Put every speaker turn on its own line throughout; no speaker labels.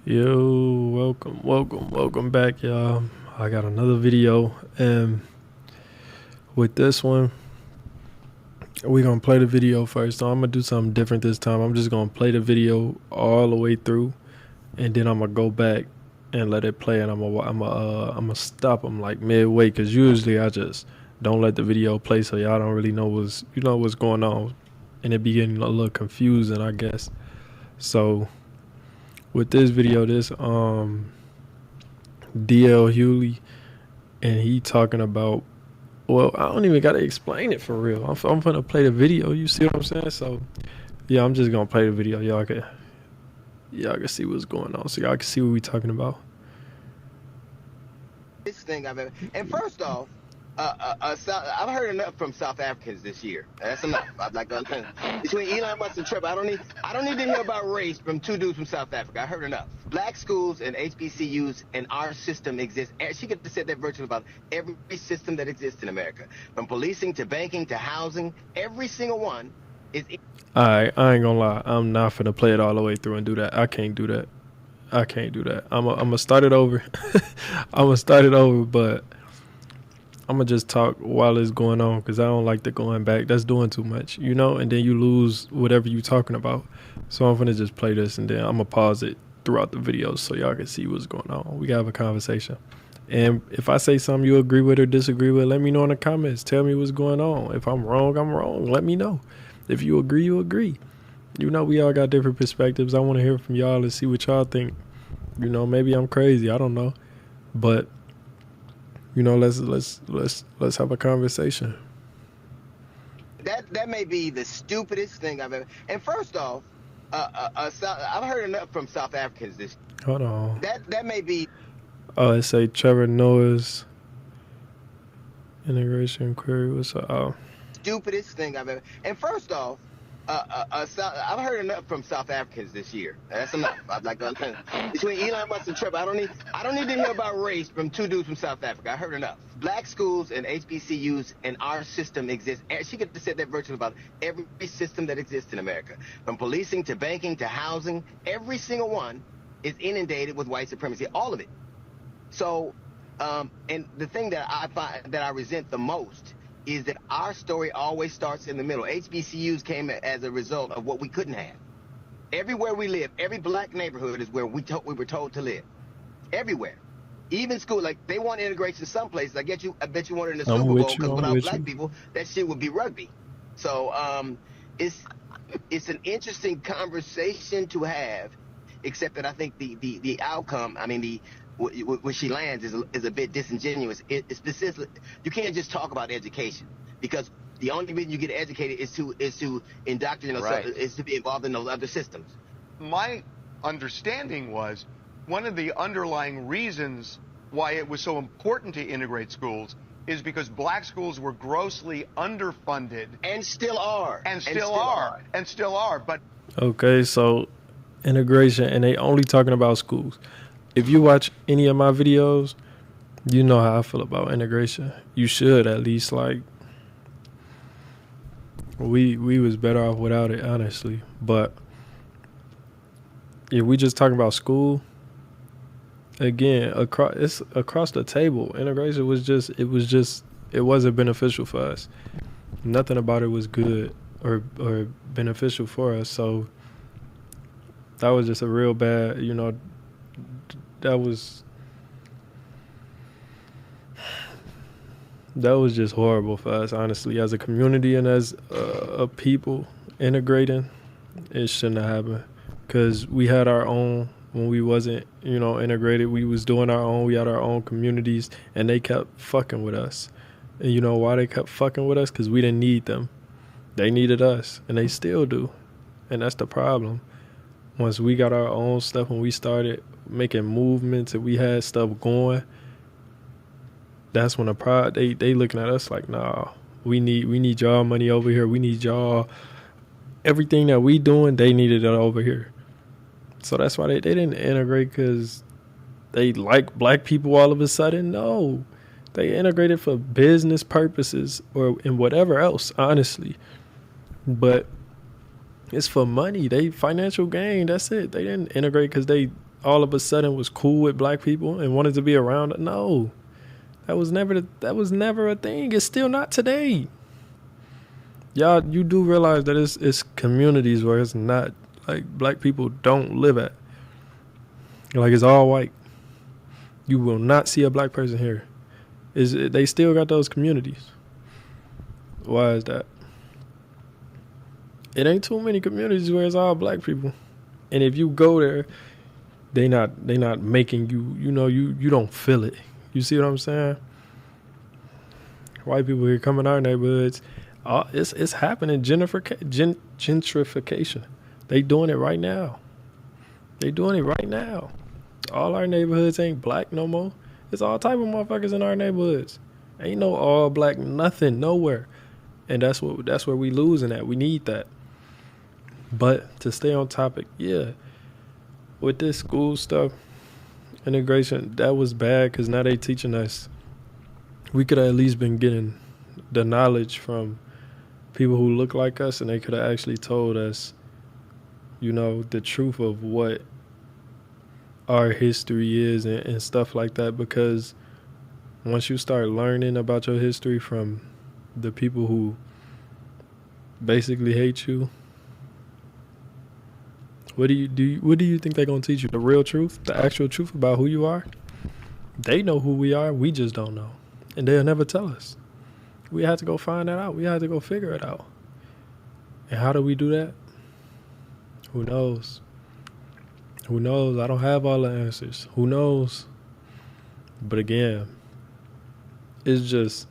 Yo, welcome back, y'all. I got another video, and with this one, we're gonna play the video first. So I'm gonna do something different this time. I'm just gonna play the video all the way through, and then I'm gonna go back and let it play, and I'm gonna stop them like midway, cause usually I just don't let the video play, so y'all don't really know what's going on, and it be getting a little confusing, I guess. So with this video, this DL Hughley, and he talking about, well, I don't even gotta explain it for real. I'm gonna play the video. You see what I'm saying? So yeah, I'm just gonna play the video. Y'all can see what's going on. So y'all can see what we talking about.
This thing I've ever, and first off, I've heard enough from South Africans this year. That's enough. I'd like to between Elon Musk and Trevor. I don't need to hear about race from two dudes from South Africa. I heard enough. Black schools and HBCUs and our system exists. She could have said that virtually about every system that exists in America, from policing to banking to housing. Every single one is.
Alright, I ain't gonna lie. I'm not finna play it all the way through and do that. I can't do that. I'm gonna start it over. I'm gonna start it over, but I'm gonna just talk while it's going on, because I don't like the going back. That's doing too much, and then you lose whatever you're talking about. So I'm gonna just play this, and then I'm gonna pause it throughout the video so y'all can see what's going on. We gotta have a conversation. And if I say something you agree with or disagree with, let me know in the comments. Tell me what's going on. If I'm wrong, I'm wrong. Let me know. If you agree, you agree. We all got different perspectives. I want to hear from y'all and see what y'all think. Maybe I'm crazy. I don't know. But let's have a conversation.
That may be the stupidest thing I've ever. And first off, I've heard enough from South Africans this.
Hold on.
That may be.
Oh, it say Trevor Noah's integration query was
Stupidest thing I've ever. And first off, I've heard enough from South Africans this year. That's enough. I'd like to between Elon Musk and Trevor. I don't need to hear about race from two dudes from South Africa. I heard enough. Black schools and HBCUs and our system exists. She could have said that virtually about every system that exists in America, from policing to banking to housing. Every single one is inundated with white supremacy. All of it. So, and the thing that I find that I resent the most is that our story always starts in the middle. HBCUs came as a result of what we couldn't have. Everywhere we live, every black neighborhood is where we were told to live. Everywhere. Even school, like they want integration some places. I bet you want it in the Super Bowl, because without black people, that shit would be rugby. So it's an interesting conversation to have, except that I think the outcome, where she lands is a bit disingenuous. It's specific. You can't just talk about education, because the only reason you get educated is to indoctrinate yourself, is to be involved in those other systems.
My understanding was one of the underlying reasons why it was so important to integrate schools is because black schools were grossly underfunded.
And still are.
But
okay, so integration, and they only talking about schools. If you watch any of my videos, you know how I feel about integration. You should at least. Like, we was better off without it, honestly. But if we just talking about school, again, across the table, integration it wasn't beneficial for us. Nothing about it was good or beneficial for us. So that was just a real bad, that was just horrible for us, honestly, as a community and as a people. Integrating, it shouldn't have happened, because we had our own when we wasn't integrated. We was doing our own. We had our own communities, and they kept fucking with us. And you know why they kept fucking with us? Because we didn't need them. They needed us, and they still do. And that's the problem. Once we got our own stuff, when we started making movements and we had stuff going, that's when they looking at us like, nah, we need y'all money over here. We need y'all, everything that we doing, they needed it over here. So that's why they didn't integrate, because they like black people all of a sudden. No, they integrated for business purposes or in whatever else, honestly. But it's for money. They financial gain. That's it. They didn't integrate because they all of a sudden was cool with black people and wanted to be around it. No, that was never a thing. It's still not today. Y'all, you do realize that it's communities where it's not like black people don't live at. Like it's all white. You will not see a black person here. They still got those communities. Why is that? It ain't too many communities where it's all black people. And if you go there, they not making you, you don't feel it. You see what I'm saying? White people here come in our neighborhoods. It's happening. Gentrification. They doing it right now. All our neighborhoods ain't black no more. It's all type of motherfuckers in our neighborhoods. Ain't no all black nothing nowhere. And that's where we losing at. We need that. But to stay on topic, yeah, with this school stuff, integration, that was bad because now they teaching us. We could have at least been getting the knowledge from people who look like us, and they could have actually told us, the truth of what our history is and stuff like that. Because once you start learning about your history from the people who basically hate you, what do you think they're gonna teach you? The real truth, the actual truth about who you are? They know who we are, we just don't know. And they'll never tell us. We have to go find that out. We have to go figure it out. And how do we do that? Who knows? I don't have all the answers. Who knows? But again, it's just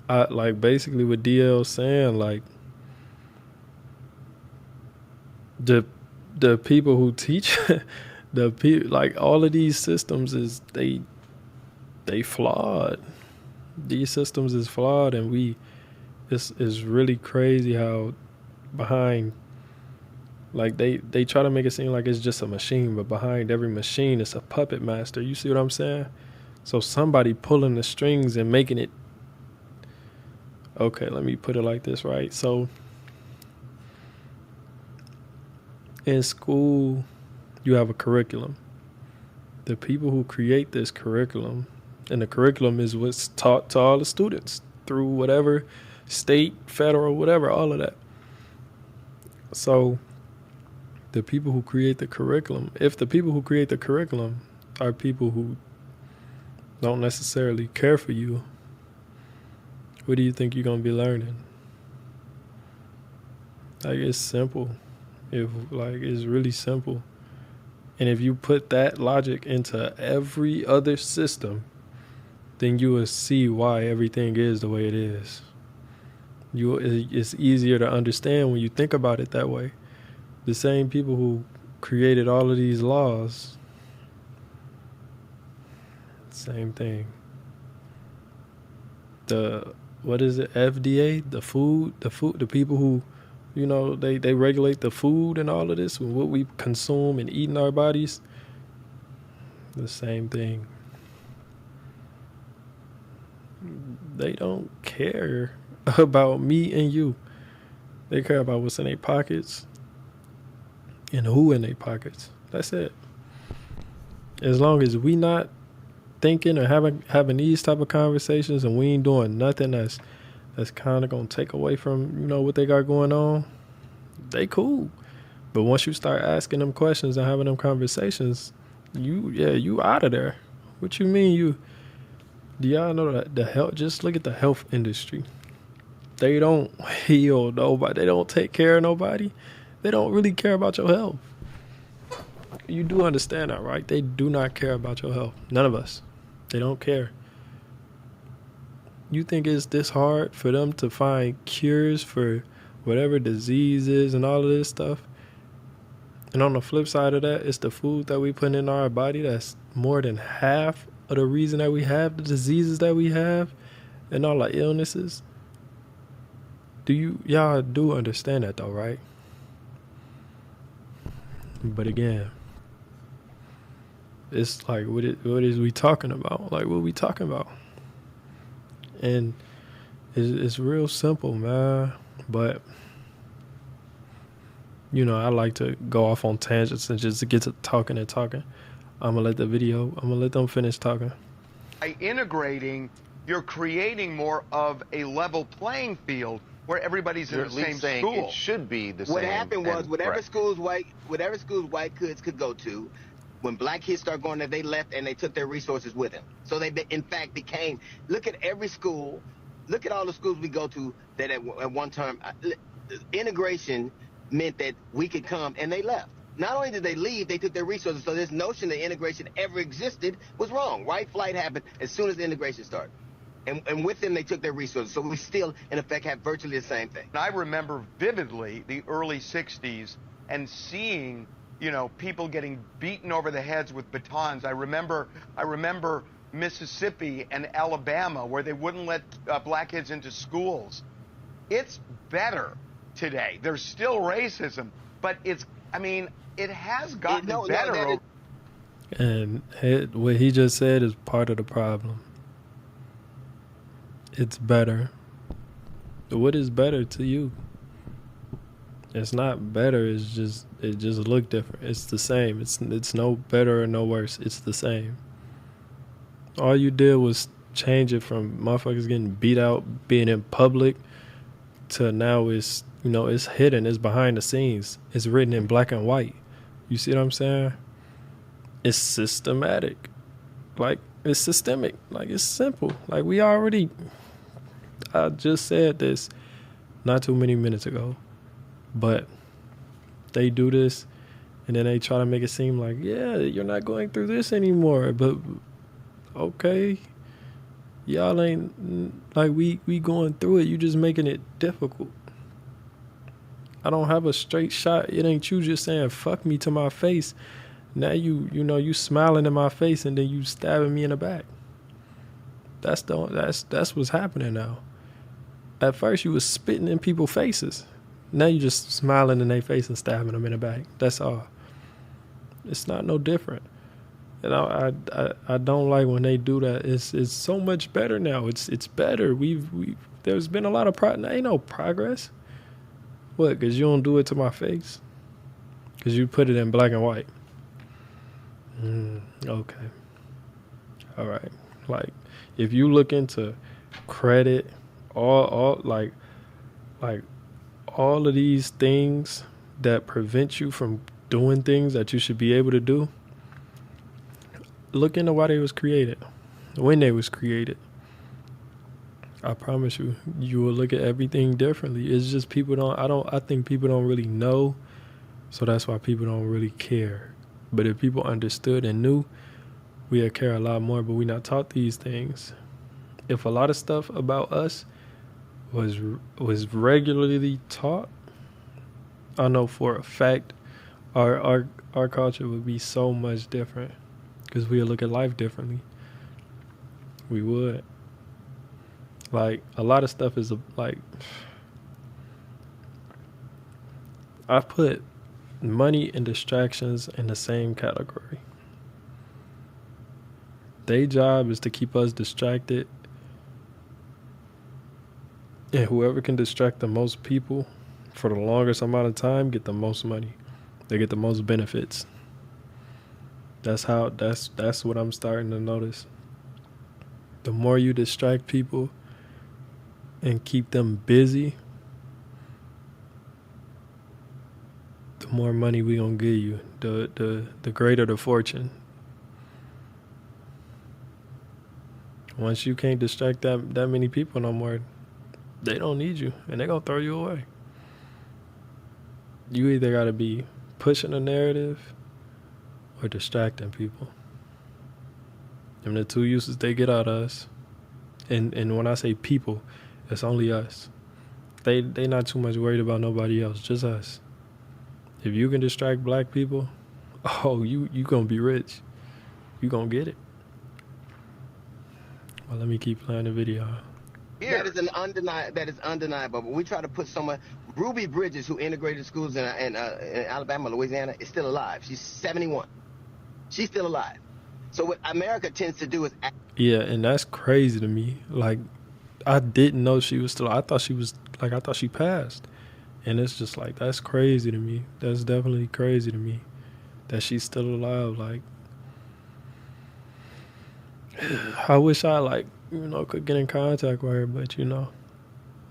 basically what DL saying, like the people who teach all of these systems is they flawed. These systems is flawed, and it's really crazy how behind, like they try to make it seem like it's just a machine, but behind every machine it's a puppet master. You see what I'm saying? So somebody pulling the strings and making it. Okay, let me put it like this, right? So in school, you have a curriculum. The people who create this curriculum, and the curriculum is what's taught to all the students through whatever state, federal, whatever, all of that. So the people who create the curriculum, if the people who create the curriculum are people who don't necessarily care for you, what do you think you're going to be learning? Like, it's simple. It's really simple. And if you put that logic into every other system, then you will see why everything is the way it is. It's easier to understand when you think about it that way. The same people who created all of these laws, same thing. What is it? FDA, the people who, they regulate the food and all of this, and what we consume and eat in our bodies. The same thing. They don't care about me and you. They care about what's in their pockets and who in their pockets. That's it. As long as we not thinking or having these type of conversations, and we ain't doing nothing that's kind of gonna take away from what they got going on, they cool. But once you start asking them questions and having them conversations, you out of there. What you mean do y'all know that the health? Just look at the health industry. They don't heal nobody. They don't take care of nobody. They don't really care about your health. You do understand that, right? They do not care about your health. None of us. They don't care. You think it's this hard for them to find cures for whatever disease is and all of this stuff? And on the flip side of that, it's the food that we put in our body that's more than half of the reason that we have the diseases that we have and all our illnesses. Y'all do understand that though, right? But again, it's like, what is we talking about? Like, what we talking about? And it's real simple, man. But, I like to go off on tangents and just get to talking. I'm gonna let them finish talking.
By integrating, you're creating more of a level playing field where everybody's
You're
in
at
the same
least saying
school.
it should be the
What
same.
happened was
and
whatever
correct.
schools white kids could go to, when black kids started going there, they left and they took their resources with them. So they in fact became. Look at every school. Look at all the schools we go to that at one time integration meant that we could come, and they left. Not only did they leave, they took their resources. So this notion that integration ever existed was wrong. White flight happened as soon as the integration started. And with them, they took their resources. So we still, in effect, have virtually the same thing.
I remember vividly the early 60s and seeing, people getting beaten over the heads with batons. I remember Mississippi and Alabama where they wouldn't let black kids into schools. It's better today. There's still racism, but it has gotten better.
And what he just said is part of the problem. It's better. What is better to you? It's not better. It just look different. It's the same. It's no better or no worse. It's the same. All you did was change it from motherfuckers getting beat out, being in public, to now it's hidden. It's behind the scenes. It's written in black and white. You see what I'm saying? It's systematic. Like, it's systemic. Like, it's simple. Like, I just said this not too many minutes ago, but they do this and then they try to make it seem like, yeah, you're not going through this anymore. But okay, y'all ain't, like, we going through it. You just making it difficult. I don't have a straight shot. It ain't you just saying fuck me to my face. Now you smiling in my face and then you stabbing me in the back. That's what's happening now. At first you was spitting in people's faces. Now you just smiling in their face and stabbing them in the back. That's all. It's not no different. And I don't like when they do that. It's so much better now. It's better. There's been a lot of ain't no progress. What? Because you don't do it to my face? Because you put it in black and white. Okay. All right. Like, if you look into credit, all of these things that prevent you from doing things that you should be able to do, look into why they was created, when they was created. I promise you will look at everything differently. It's just I think people don't really know, so that's why people don't really care. But if people understood and knew, we'd care a lot more, but we're not taught these things. If a lot of stuff about us was regularly taught, I know for a fact our culture would be so much different, because we would look at life differently. We would. Like, a lot of stuff is I put money and distractions in the same category. Their job is to keep us distracted, and whoever can distract the most people for the longest amount of time get the most money. They get the most benefits. That's what I'm starting to notice. The more you distract people and keep them busy, the more money we gonna give you, the greater the fortune. Once you can't distract that many people no more, they don't need you, and they gonna throw you away. You either gotta be pushing a narrative or distracting people. And the two uses they get out of us. And when I say people, it's only us. They not too much worried about nobody else, just us. If you can distract black people, you gonna be rich. You gonna get it. Well, let me keep playing the video.
That is undeniable. But we try to put someone. Ruby Bridges, who integrated schools in Alabama, Louisiana, is still alive. She's 71. She's still alive. So what America tends to do is.
Yeah, and that's crazy to me. Like, I didn't know she was still. I thought she passed, and it's just like, that's crazy to me. That's definitely crazy to me that she's still alive. Like, I wish I could get in contact with her, but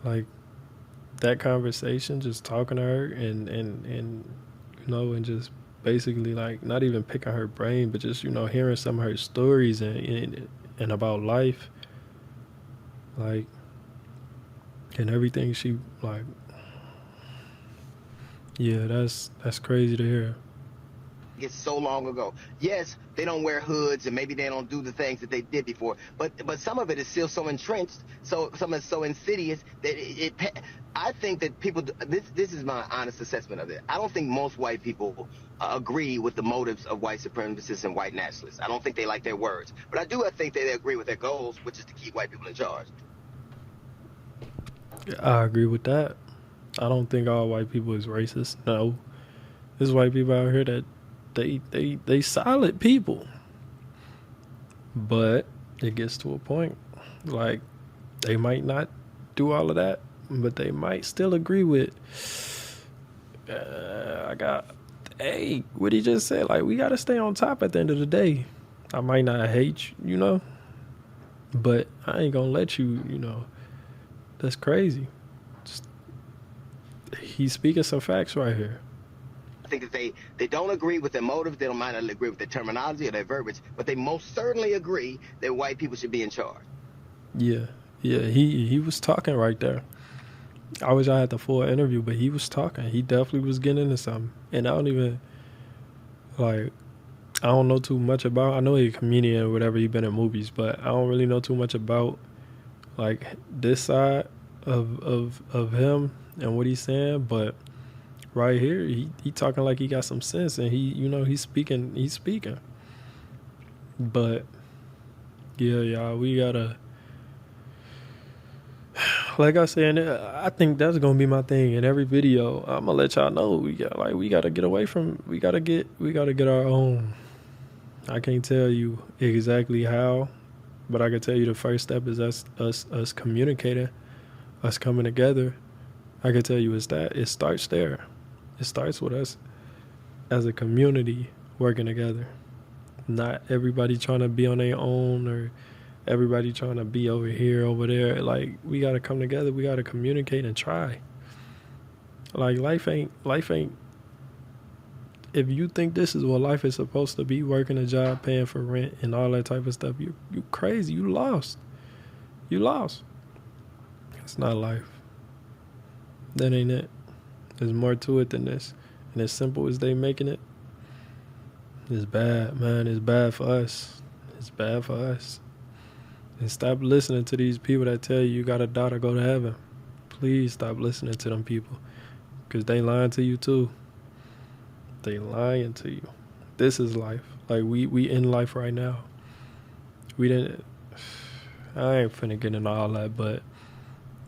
like that conversation, just talking to her and just basically like not even picking her brain, but just hearing some of her stories and about life, like, and everything she like. Yeah, that's crazy to hear.
It's so long ago. Yes, they don't wear hoods and maybe they don't do the things that they did before, but some of it is still so entrenched, so some is so insidious that I think that people. This is my honest assessment of it. I don't think most white people agree with the motives of white supremacists and white nationalists. I don't think they like their words, but I think they agree with their goals, which is to keep white people in charge.
I agree with that. I don't think all white people is racist. No, there's white people out here that they solid people, but it gets to a point like they might not do all of that, but they might still agree with. Hey, what he just said. Like, we gotta stay on top at the end of the day. I might not hate you, but I ain't gonna let you. That's crazy. He's speaking some facts right here.
I think that they don't agree with their motives. They might not agree with their terminology or their verbiage, but they most certainly agree that white people should be in charge.
Yeah. He was talking right there. I wish I had the full interview, but he was talking. He definitely was getting into something. And I don't know too much about. I know he's a comedian or whatever. He's been in movies, but I don't really know too much about like this side of him and what he's saying. But right here, he talking like he got some sense, and he's speaking. But yeah, y'all, we gotta, like I said, I think that's gonna be my thing in every video. I'm gonna let y'all know we gotta get away from, we gotta get our own. I can't tell you exactly how, but I can tell you the first step is us communicating, us coming together. I can tell you it starts there. It starts with us as a community working together. Not everybody trying to be on their own or everybody trying to be over here, over there. Like, we got to come together. We got to communicate and try. Like, life ain't, if you think this is what life is supposed to be, working a job, paying for rent and all that type of stuff, you crazy. You lost. It's not life. That ain't it. There's more to it than this. And as simple as they making it, it's bad, man. It's bad for us. And stop listening to these people that tell you got to die to go to heaven. Please stop listening to them people. Because they lying to you too. They lying to you. This is life. Like, we in life right now. I ain't finna get into all that, but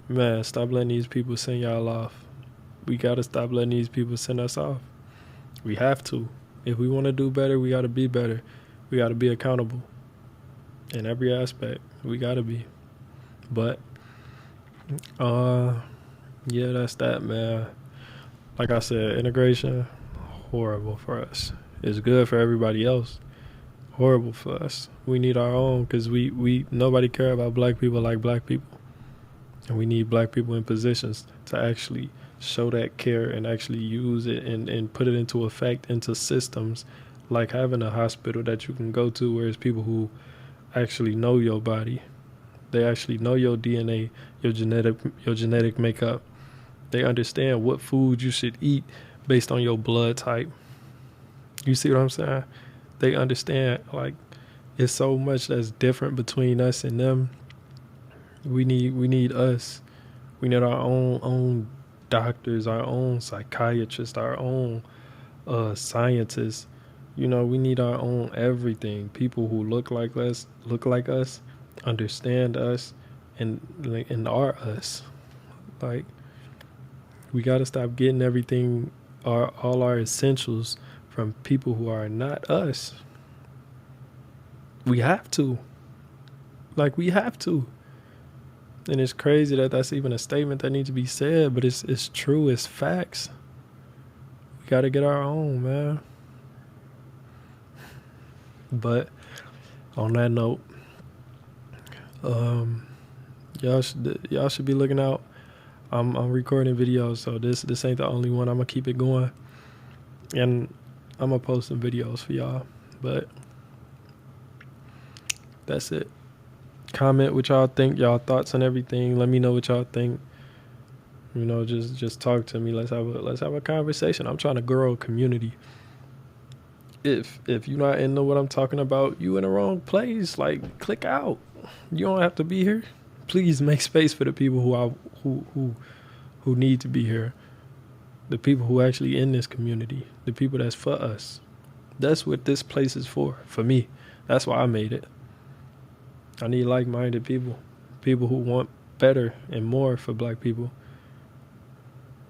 man, stop letting these people send y'all off. We gotta stop letting these people send us off. We have to. If we want to do better, we gotta be better. We gotta be accountable in every aspect. We gotta be. But yeah, that's that, man. Like I said, integration, horrible for us. It's good for everybody else. Horrible for us. We need our own, because we nobody care about black people like black people. And we need black people in positions to actually show that care and actually use it and put it into effect, into systems, like having a hospital that you can go to where it's people who actually know your body. They actually know your DNA, your genetic makeup. They understand what food you should eat based on your blood type. You see what I'm saying? They understand, like, it's so much that's different between us and them. We need us. We need our own doctors, our own psychiatrists, our own scientists. We need our own everything. People who look like us, understand us, and are us. Like, we gotta stop getting everything, all our essentials from people who are not us. We have to. We have to. And it's crazy that that's even a statement that needs to be said, but it's true. It's facts. We got to get our own, man. But on that note, Y'all should be looking out. I'm recording videos, so this ain't the only one. I'm gonna keep it going, and I'm gonna post some videos for y'all. But that's it. Comment what y'all think, y'all thoughts on everything. Let me know what y'all think. You know, just talk to me. Let's have a conversation. I'm trying to grow a community. If you're not into what I'm talking about, you in the wrong place. Like, click out. You don't have to be here. Please make space for the people who need to be here. The people who actually in this community. The people that's for us. That's what this place is for me. That's why I made it. I need like-minded people. People who want better and more for black people.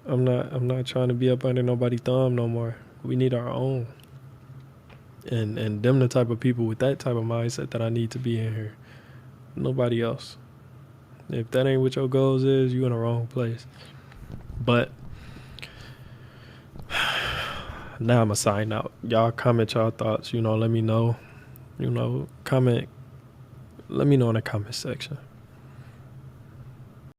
I'm not trying to be up under nobody's thumb no more. We need our own. And them the type of people with that type of mindset that I need to be in here. Nobody else. If that ain't what your goals is, you in the wrong place. But now I'ma sign out. Y'all comment y'all thoughts. Let me know. Comment. Let me know in the comment section.